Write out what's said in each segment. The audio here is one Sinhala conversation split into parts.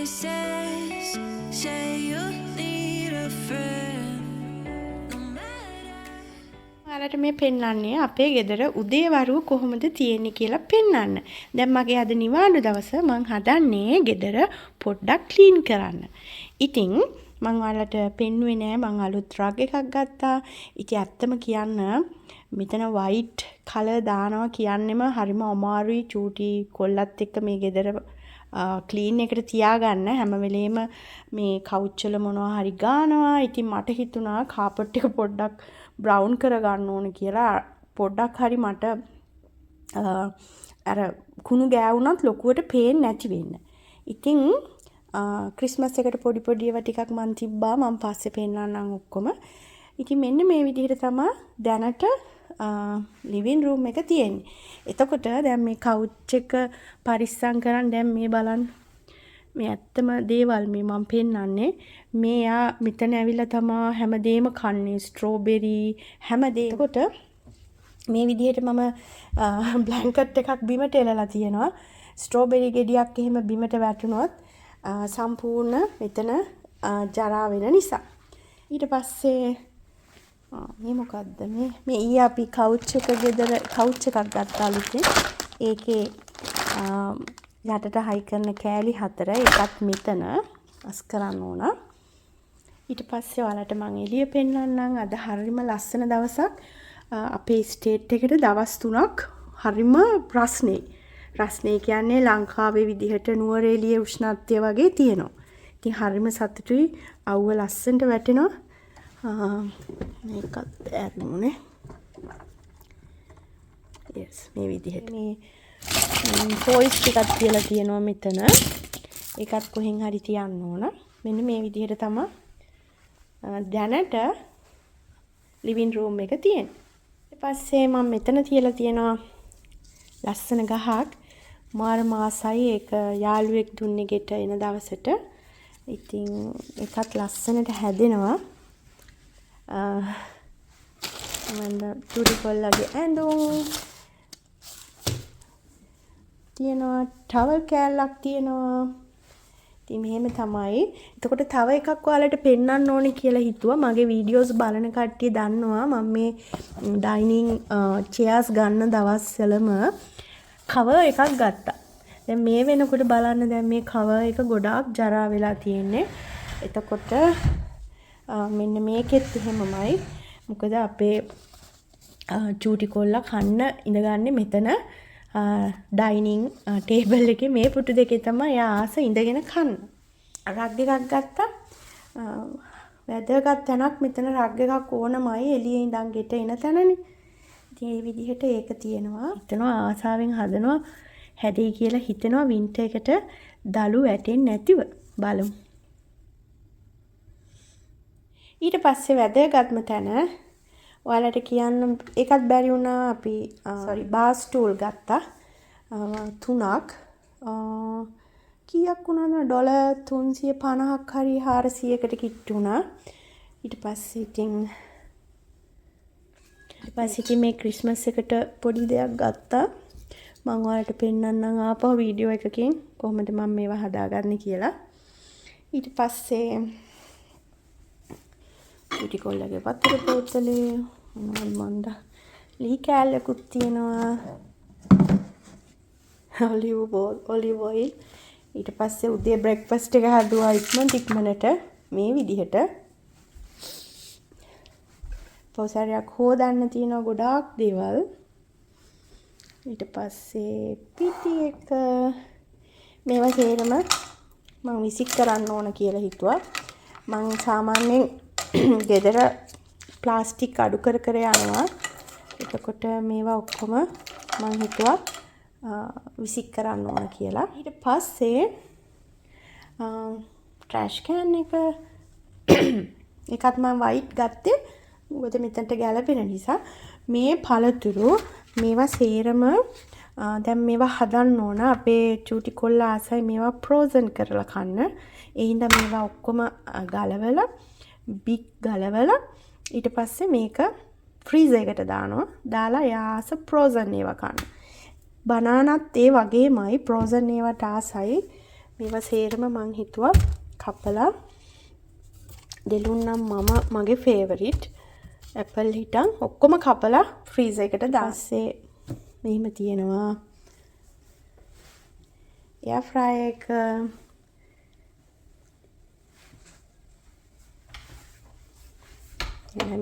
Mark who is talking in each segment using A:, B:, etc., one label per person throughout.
A: voices say you need a friend.
B: ඔයාලට මේ පෙන්වන්නේ අපේ ගෙදර උදේවරු කොහොමද තියෙන්නේ කියලා පෙන්වන්න. දැන් මගේ අද නිවාඩු දවස මං හදන්නේ ගෙදර පොඩ්ඩක් ක්ලීන් කරන්න. ඉතින් මං ඔයාලට පෙන්වුවේ නෑ මං අලුත් රග් එකක් ගත්තා. ඉතින් ඇත්තම කියන්න මෙතන white color දානවා කියන්නෙම හරිම අමාරුයි චූටි කොල්ලත් එක්ක මේ ගෙදර ක්ලීන් එකට තියාගන්න හැම වෙලේම මේ කවුච් වල මොනවා හරි ගානවා. ඉතින් මට හිතුණා කාපට් එක පොඩ්ඩක් බ්‍රවුන් කරගන්න ඕන කියලා. පොඩ්ඩක් හරි මට අර කුණු ගෑවුනත් ලොකුවට පේන්නේ නැති වෙන්න. ඉතින් ක්‍රිස්මස් එකට පොඩි පොඩි ඒවා ටිකක් මන් තිබ්බා. මම පස්සේ පෙන්නන්නම් ඔක්කොම. ඉතින් මෙන්න මේ විදිහට තමයි දැනට ලිවිං රූම් එක තියෙන්නේ. එතකොට දැන් මේ කවුච් එක පරිස්සම් කරන් දැන් මේ බලන්න. මේ ඇත්තම දේවල් මේ මම පෙන්නන්නේ. මේ යා මෙතන ඇවිල්ලා තමයි හැමදේම කන්නේ. ස්ට්‍රෝබෙරි හැමදේම. එතකොට මේ විදිහට මම බ්ලැන්කට් එකක් බිමට එලලා තියෙනවා. ස්ට්‍රෝබෙරි ගෙඩියක් එහෙම බිමට වැටුනොත් සම්පූර්ණ මෙතන ජරා වෙන නිසා. ඊට පස්සේ මේ මොකද්ද මේ ඊයේ අපි කවුච් එකක් ගත්තා අලුතෙන්. ඒකේ යටට හයි කරන කෑලි 4 එකක් මෙතන අස් කරන්න ඕන. ඊට පස්සේ ඔයාලට මම එළිය පෙන්නන්නම්. අද හරිම ලස්සන දවසක්. අපේ ස්ටේට් එකට දවස් 3ක් හරිම රස්නේ. රස්නේ කියන්නේ ලංකාවේ විදිහට නුවරඑළිය උෂ්ණත්වය වගේ තියෙනවා. ඉතින් හරිම සතුටුයි. අවුව ලස්සනට වැටෙනවා. මේකත් ඇරමුනේ. yes මේ විදිහට මේ ටොයිස් ටිකක් තියලා තියෙනවා මෙතන. ඒකත් කොහෙන් හරි තියන්න ඕන. මෙන්න මේ විදිහට තමයි දැනට ලිවිං රූම් එක තියෙන්නේ. ඊට පස්සේ මම මෙතන තියලා තියෙනවා ලස්සන ගහක්. මාර මාසයි ඒක යාළුවෙක් දුන්නේ ගෙට එන දවසට. ඉතින් ඒකත් ලස්සනට හැදෙනවා. මම චූටි කොල්ලගේ ඇඳුම් තියෙනවා. ටවල් කෑල්ලක් තියෙනවා. ඉතින් මෙහෙම තමයි. එතකොට තව එකක් ඔයාලට පෙන්වන්න ඕනේ කියලා හිතුවා. මගේ වීඩියෝස් බලන කට්ටිය දන්නවා මම මේ ඩයිනින් චෙයර්ස් ගන්න දවස්වලම කවර් එකක් ගත්තා. දැන් මේ වෙනකොට බලන්න දැන් මේ කවර් එක ගොඩාක් ජරා වෙලා තියෙන්නේ. එතකොට මෙන්න මේකෙත් එහෙමමයි. මොකද අපේ චූටි කොල්ලා කන්න ඉඳගන්නේ මෙතන ඩයිනින් ටේබල් එකේ මේ පුටු දෙකේ තමයි එයා ආස ඉඳගෙන කන්න. රග් එකක් ගත්තා. වැදගත් තැනක් මෙතන රග් එකක් ඕනමයි එළියේ ඉඳන් ගෙට එන තැනනේ. ඉතින් මේ විදිහට ඒක තියෙනවා. හිතනවා ආසාවෙන් හදනවා හැදෙයි කියලා හිතනවා වින්ටර් එකට දළු වැටෙන්නේ නැතිව බලමු. ඊට පස්සේ වැදගත්ම තැන ඔයාලට කියන්න ඒකත් බැරි වුණා අපි බාර් ස්ටූල් ගත්තා 3ක් කීයක් වුණාද $350ක් හරි 400කට කිට්ටු වුණා. ඊට පස්සේ ඉතින් මේ ක්‍රිස්මස් එකට පොඩි දෙයක් ගත්තා. මම ඔයාලට පෙන්නන්නම් ආපහු වීඩියෝ එකකින් කොහොමද මම මේවා හදාගන්නේ කියලා. ඊට පස්සේ චූටි කොල්ලගේ වතුර බෝතලේ මන්ද ලී කෑල්ලකුත් තියෙනවා. Olive oil. ඊට පස්සේ උදේ බ්‍රෙක්ෆාස්ට් එක හදුවා ඉක්මනට මේ විදිහට. පොසාරියක් හොදන්න තියෙනවා ගොඩාක් දේවල්. ඊට පස්සේ පිටි එක මේවා හේරම මම විසික් කරන්න ඕන කියලා හිතුවා. මම සාමාන්‍යයෙන් ගෙදර ප්ලාස්ටික් අඩු කර යනවා. එතකොට මේවා ඔක්කොම මම හිතුවා විසික් කරන්න ඕන කියලා. ඊට පස්සේ ට්‍රෑෂ් කෑන් එක එකත් මම වයිට් ගත්තේ. මොකද මෙතනට ගැලපෙන නිසා. මේ පළතුරු මේවා සේරම දැන් මේවා හදන්න ඕන. අපේ චූටි කොල්ලා ආසයි මේවා ෆ්‍රෝසන් කරලා කන්න. ඒ හින්දා මේවා ඔක්කොම ගලවලා බිග් ගලවලා ඊට පස්සේ මේක ෆ්‍රීසර් එකට දානවා. දාලා යාස ෆ්‍රෝසන් ඒවා කන්න. බනානත් ඒ වගේමයි ෆ්‍රෝසන් ඒවාට ආසයි. මේවා සේරම මං හිතුවා කපලා දෙලුන් නම් මගේ ෆේවරිට් ඇපල් හිටන් ඔක්කොම කපලා ෆ්‍රීසර් එකට දාස්සේ මෙහෙම තියෙනවා එයා ෆ්‍රයි එක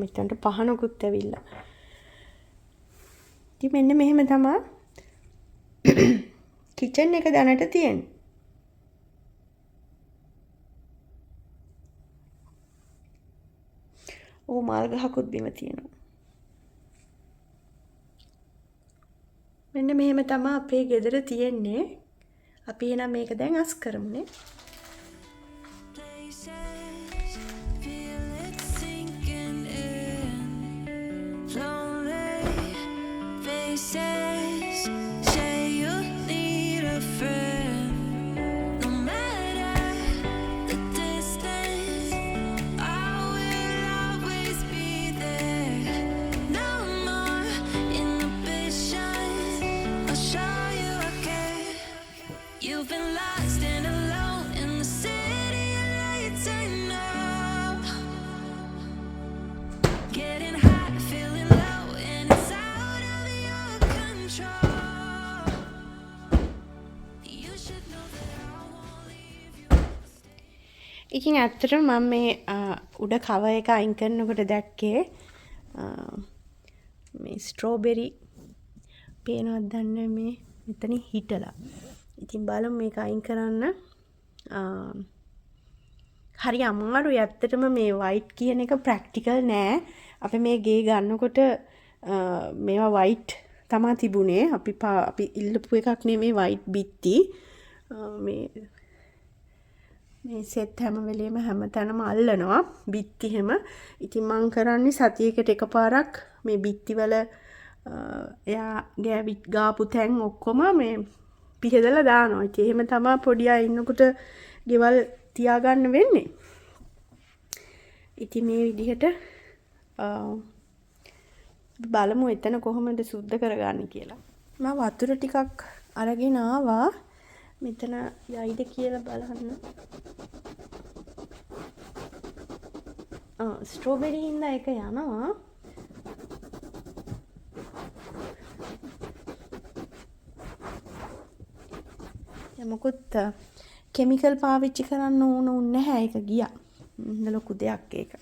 B: මෙතනට පහනකුත් ඇවිල්ලා ඉතින් මෙන්න මෙහෙම තමයි කිචන් එක දැනට තියෙන්නේ මල් ගහකුත් බිම තියෙනවා. මෙන්න මෙහෙම තමයි අපේ ගෙදර තියෙන්නේ. අපි එනම් මේක දැන් අස් කරමුනේ.
A: You've been lost and alone in the city of lights. I know. Getting hot, feeling low, and it's out of your control. You should know that I won't leave you.
B: ඉතින් ඇත්තටම මම මේ උඩ කවර් එක අයින් කරනකොට දැක්කේ මේ ස්ට්‍රෝබෙරි පේනවද දන්නේ මේ මෙතන හිටලා. ඉතින් බලමු මේක අයින් කරන්න. හරි අමාරුයි ඇත්තටම මේ වයිට් කියන එක ප්‍රැක්ටිකල් නෑ. අපි මේ ගේ ගන්නකොට මේවා වයිට් තමයි තිබුණේ. අපි ඉල්ලපු එකක් නෙමේ වයිට් බිත්ති. මේ සෙට් හැම වෙලේම හැමතැනම අල්ලනවා බිත්ති හැම. ඉතින් මං කරන්නේ සතියකට එකපාරක් මේ බිත්තිවල එයා ගාපු තැන් ඔක්කොම මේ පිහදලා දානවා. ඉතින් එහෙම තමයි පොඩි අය ඉන්නකොට ගෙවල් තියාගන්න වෙන්නේ. ඉතින් මේ විදිහට බලමු එතන කොහොමද සුද්ධ කරගන්නේ කියලා. මම වතුර ටිකක් අරගෙන ආවා. මෙතන යයිද කියලා බලන්න. ස්ට්‍රෝබෙරි හින්දා එක යනවා. මොකුත් කෙමිකල් පාවිච්චි කරන්න ඕන නැහැ. ඒක ගියා. ලොකු දෙයක් ඒක.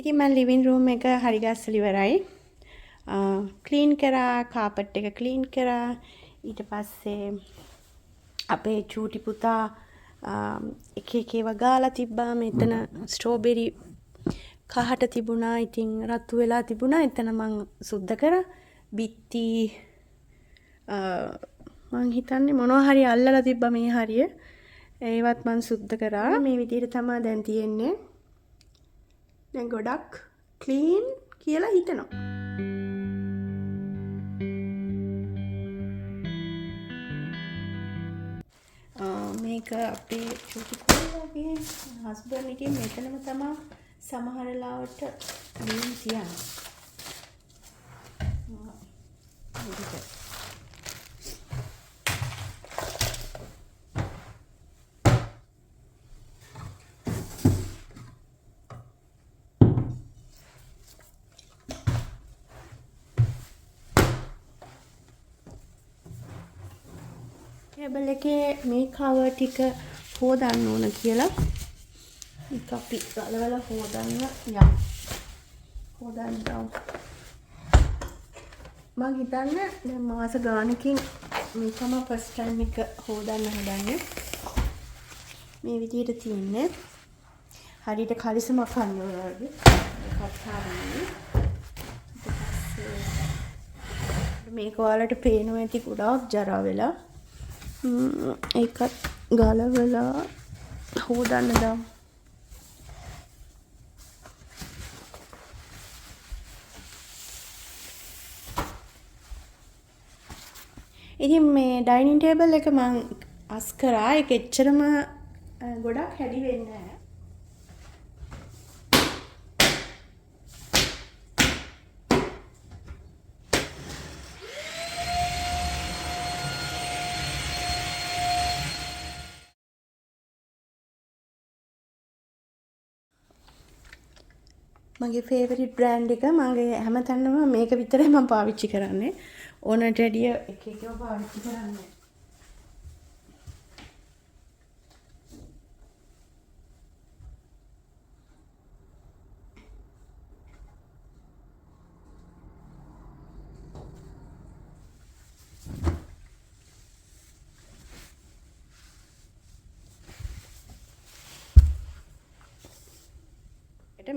B: ඉතින් මම ලිවිං රූම් එක හරි ගස්සලා ඉවරයි. ක්ලීන් කරා, කාපට් එක ක්ලීන් කරා. ඊට පස්සේ අපේ චූටි පුතා එක එක ඒවා ගාලා තිබ්බා. මෙතන ස්ට්‍රෝබෙරි කහට තිබුණා. ඉතින් රතු වෙලා තිබුණා. එතන මං සුද්ධ කරා. බිත්ති මං හිතන්නේ මොනවා හරි අල්ලලා තිබ්බා මේ හරිය. ඒවත් මං සුද්ධ කරා. මේ විදිහට තමයි දැන් තියෙන්නේ. දැන් ගොඩක් ක්ලීන් කියලා හිතනවා. මේක අපේ චූටි පුතාගේ හස්බන්ඩ් එකේ මෙතනම තමයි සමහර ලාවට ක්ලීන් තියන්නේ. ටේබල් එකේ මේ කවර් ටික හොදන්න ඕන කියලා ඒක අපි ගලවලා හොදන්න හොදන්න මම හිතන්නේ දැන් මාස ගානකින් මේ තමයි ෆස්ට් ටයිම් එක හොදන්න හදන්නේ. මේ විදිහට තියෙන්නේ හරියට කලිසමක් හරිනවා වගේ. ඒකත් හරියි. මේක ඔයාලට පේනවා ඇති ගොඩාක් ජරා වෙලා. ඒකත් ගලවලා හොදන්න දාමු. ඉතින් මේ ඩයිනින් ටේබල් එක මං අස් කරා ඒක එච්චරම ගොඩක් හැඩි වෙන්නේ නැහැ. මගේ ෆේවරිට් බ්‍රෑන්ඩ් එක මගේ හැමතැනම මේක විතරයි මම පාවිච්චි කරන්නේ. ඕනට වැඩිය එක එකව පාවිච්චි කරන්නේ.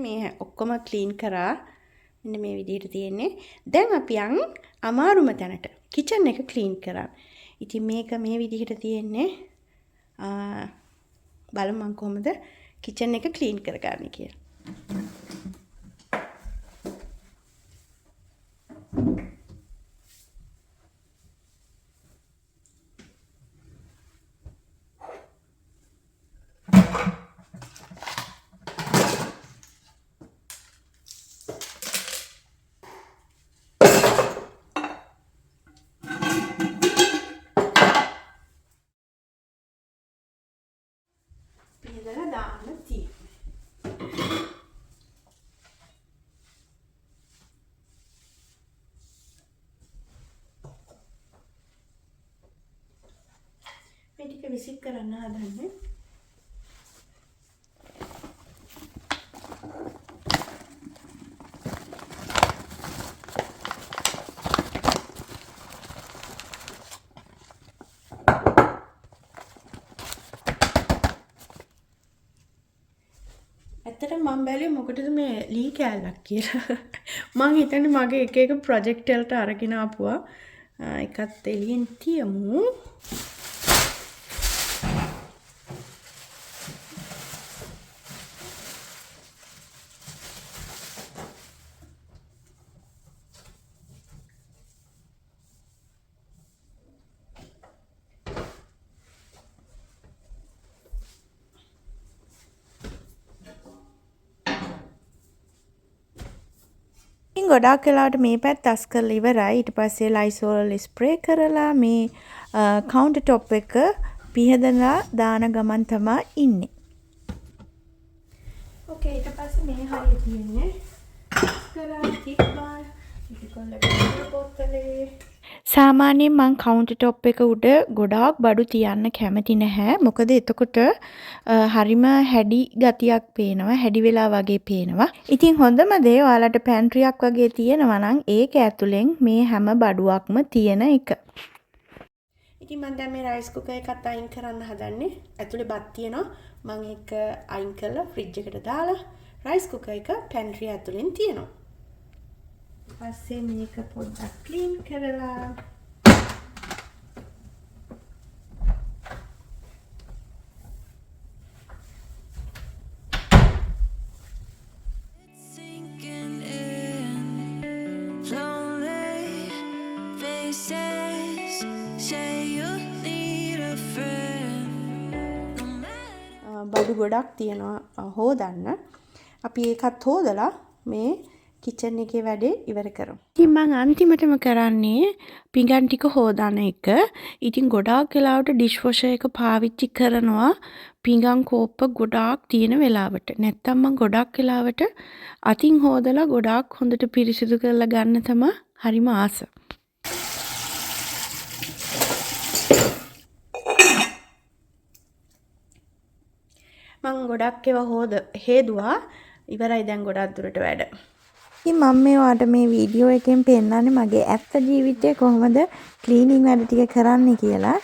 B: මේ ඔක්කොම ක්ලීන් කරා. මෙන්න මේ විදිහට තියෙන්නේ. දැන් අපි යන් අමාරුම තැනට කිචන් එක ක්ලීන් කරා. ඉතින් මේක මේ විදිහට තියෙන්නේ. බලමු මම කොහොමද කිචන් එක ක්ලීන් කරගන්නේ කියලා. පියදලා දාන්න තියෙනවා. මේ ටික විසික් කරන්න හදන්නේ. ඇත්තට මම බැලුවේ මොකටද මේ ලී කෑල්ලක් කියලා. මං හිතන්නේ මගේ එක එක ප්‍රොජෙක්ට් වලට අරගෙන ආපුවා. එකත් එළියෙන් තියමු. ගොඩාක් වෙලාවට මේ පැත්ත අස් කරලා ඉවරයි. ඊට පස්සේ ලයිසෝල් ස්ප්‍රේ කරලා මේ කවුන්ටර් টොප් එක පිහදලා දාන ගමන් තමයි ඉන්නේ. ඕකේ ඊට පස්සේ මේ හරිය තියෙන්නේ. කරලා තිබ්බා. ඊට කොල්ල බෝතලේ සාමාන්‍යයෙන් මං කවුන්ටර් টොප් එක උඩ ගොඩාක් බඩු තියන්න කැමති නැහැ. මොකද එතකොට හරිම හැඩි ගතියක් පේනවා. හැඩි වෙලා වගේ පේනවා. ඉතින් හොඳම දේ ඔයාලට පැන්ට්‍රියක් වගේ තියෙනවා නම් ඒක ඇතුලෙන් මේ හැම බඩුවක්ම තියෙන එක. ඉතින් මම දැන් මේ රයිස් කුකර් එකත් අයින් කරන්න හදන්නේ. ඇතුලේ බත් තියෙනවා. මම ඒක අයින් කරලා ෆ්‍රිජ් එකට දාලා රයිස් කුකර් එක පැන්ට්‍රිය ඇතුලෙන් තියෙනවා. පස්සේ මේක පොඩ්ඩක් ක්ලීන් කරලා
A: Sinking in lonely faces. Say you need a friend. No matter.
B: බඩු ගොඩක් තියෙනවා හොදන්න. අපි ඒකත් හොදලා මේ කිචන් එකේ වැඩේ ඉවර කරමු. ඉතින් මම අන්තිමටම කරන්නේ පිඟන් ටික හොදන එක. ඉතින් ගොඩාක් වෙලාවට ඩිෂ් වොෂර් එක පාවිච්චි කරනවා පිඟන් කෝප්ප ගොඩාක් තියෙන වෙලාවට. නැත්තම් මම ගොඩාක් වෙලාවට අතින් හොදලා ගොඩාක් හොඳට පිරිසිදු කරලා ගන්න තමයි හරිම ආස. මම ගොඩක් ඒවා හේදුවා. ඉවරයි දැන් ගොඩක් දුරට වැඩ. ඉතින් මම මේ ඔයාලට මේ වීඩියෝ එකෙන් පෙන්නන්නේ මගේ ඇත්ත ජීවිතේ කොහොමද ක්ලීනින් වැඩ ටික කරන්නේ කියලා.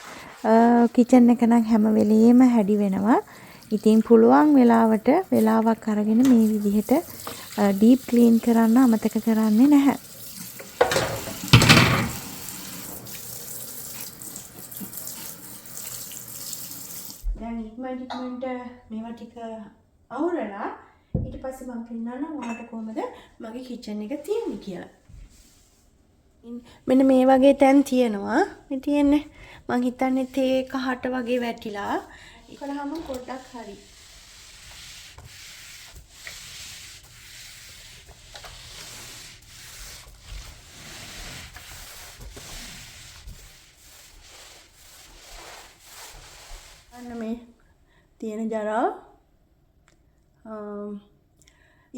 B: කිචන් එක නම් හැම වෙලෙම හැඩි වෙනවා. ඉතින් පුළුවන් වෙලාවට වෙලාවක් අරගෙන මේ විදිහට ඩීප් ක්ලීන් කරන්න අමතක කරන්නේ නැහැ. දැන් ඉක්මනට මේවා ටික අවුරලා ඊට පස්සේ මම පෙන්නන්නම් ඔයාලට කොහොමද මගේ කිචන් එක තියෙන්නේ කියලා. මෙන්න මේ වගේ තැන් තියෙනවා. මේ තියෙන්නේ මං හිතන්නේ තේ කහට වගේ වැටිලා. ඒකලහම පොඩ්ඩක් හරි. අන්න මේ තියෙන ජරා.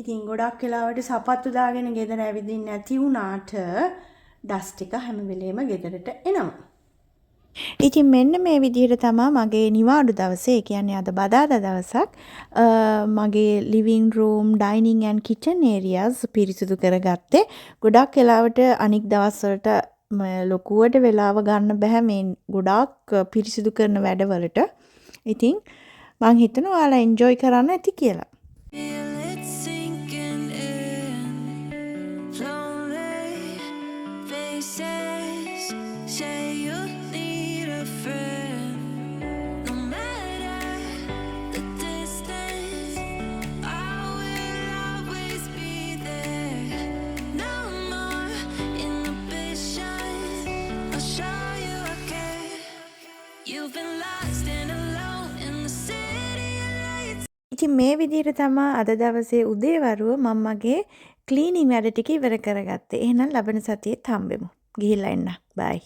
B: ඉතින් ගොඩක් වෙලාවට සපත්තු දාගෙන ගෙදර ඇවිදින්න නැති වුණාට ඩස්ට් ටික හැම වෙලේම ගෙදරට එනවා.
C: ඉතින් මෙන්න මේ විදිහට තමයි මගේ නිවාඩු දවසේ, ඒ කියන්නේ අද බදාදා දවසක්, මගේ living room, dining and kitchen areas පිරිසිදු කරගත්තේ. ගොඩක් වෙලාවට අනික් දවස්වලට ලොකුවට වෙලාව ගන්න බෑ මේ ගොඩාක් පිරිසිදු කරන වැඩවලට. ඉතින් මං හිතනවා ඔයාලා එන්ජොයි කරන්න ඇති කියලා.
A: Feel it sinking in. Lonely faces say you need a friend. No matter the distance, I will always be there. No more inhibitions. I'll show you again. You've been lost and alone in the city of lights.
C: ඉතින් මේ විදිහට තමයි අද දවසේ උදේවරුව මම මගේ ක්ලීනින් වැඩ ටික ඉවර කරගත්තේ. එහෙනම් ලබන සතියේත් හම්බෙමු. ගිහිල්ලා එන්න. බයි.